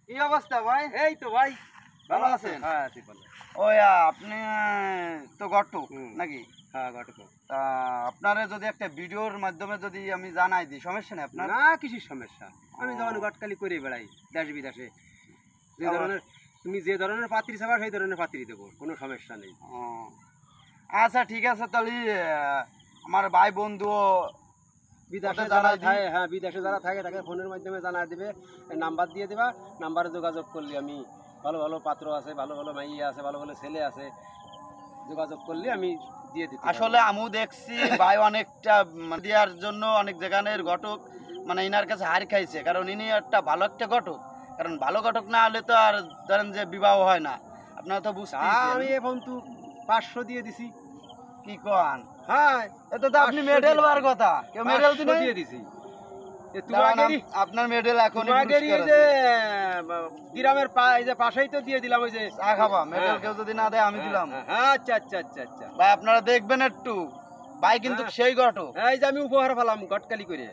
কি অবস্থা ভাই? এই তো ভাই ভালো আছেন? হ্যাঁ আছি ভালো। ওই আপনি তো ঘটক নাকি? হ্যাঁ ঘটক। তা আপনারে যদি একটা ভিডিওর মাধ্যমে যদি আমি জানাই দিই, সমস্যা নেই আপনার? না কিসের সমস্যা, আমি যখন গটকালি করে বেড়াই দেশ বিদেশে, যে ধরনের তুমি যে ধরনের পাত্রী চাবা সেই ধরনের পাত্রী দেবো, কোনো সমস্যা নেই। ও আচ্ছা ঠিক আছে, তাহলে আমার ভাই বন্ধুও বিদেশে ওটা যারা জানাই দিই। থাকে, হ্যাঁ বিদেশে যারা থাকে তাকে ফোনের মাধ্যমে জানা দিবে, নাম্বার দিয়ে দেবা, নাম্বারে যোগাযোগ করলে আমি ভালো ভালো পাত্র আছে, ভালো ভালো মাইয়া আছে, ভালো ভালো ছেলে আছে, যোগাযোগ করলে আমি দিয়ে দিতে পারবো। আসলে আমিও দেখছি ভাই অনেকটা দেওয়ার জন্য অনেক জায়গানের ঘটক মানে ইনার কাছে হার খাইছে, কারণ ইনি একটা ভালো একটা ঘটক, কারণ ভালো ঘটক না হলে তো আর ধরেন যে বিবাহ হয় না, আপনারা তো তা বুঝতে আমি এখন তো 500 দিয়ে দিছি। কি কন? হ্যাঁ এটা তো আপনি 500 মেডেল দিয়ে- বার কথা, কেউ মেডেল 500 দিয়ে দিছি। আপনার মেডেল এখন তোমাদের এই যে গ্রামের এই যে পাশেই তো দিয়ে দিলাম, ওই যে চা খাবা মেডেল হ্যাঁ। কেউ যদি না দেয় আমি দিলাম। হ্যাঁ আচ্ছা আচ্ছা আচ্ছা আচ্ছা, ভাই আপনারা দেখবেন একটু, ভাই কিন্তু হ্যাঁ। সেই ঘটক। এই যে আমি উপহার পেলাম গটকালি করে।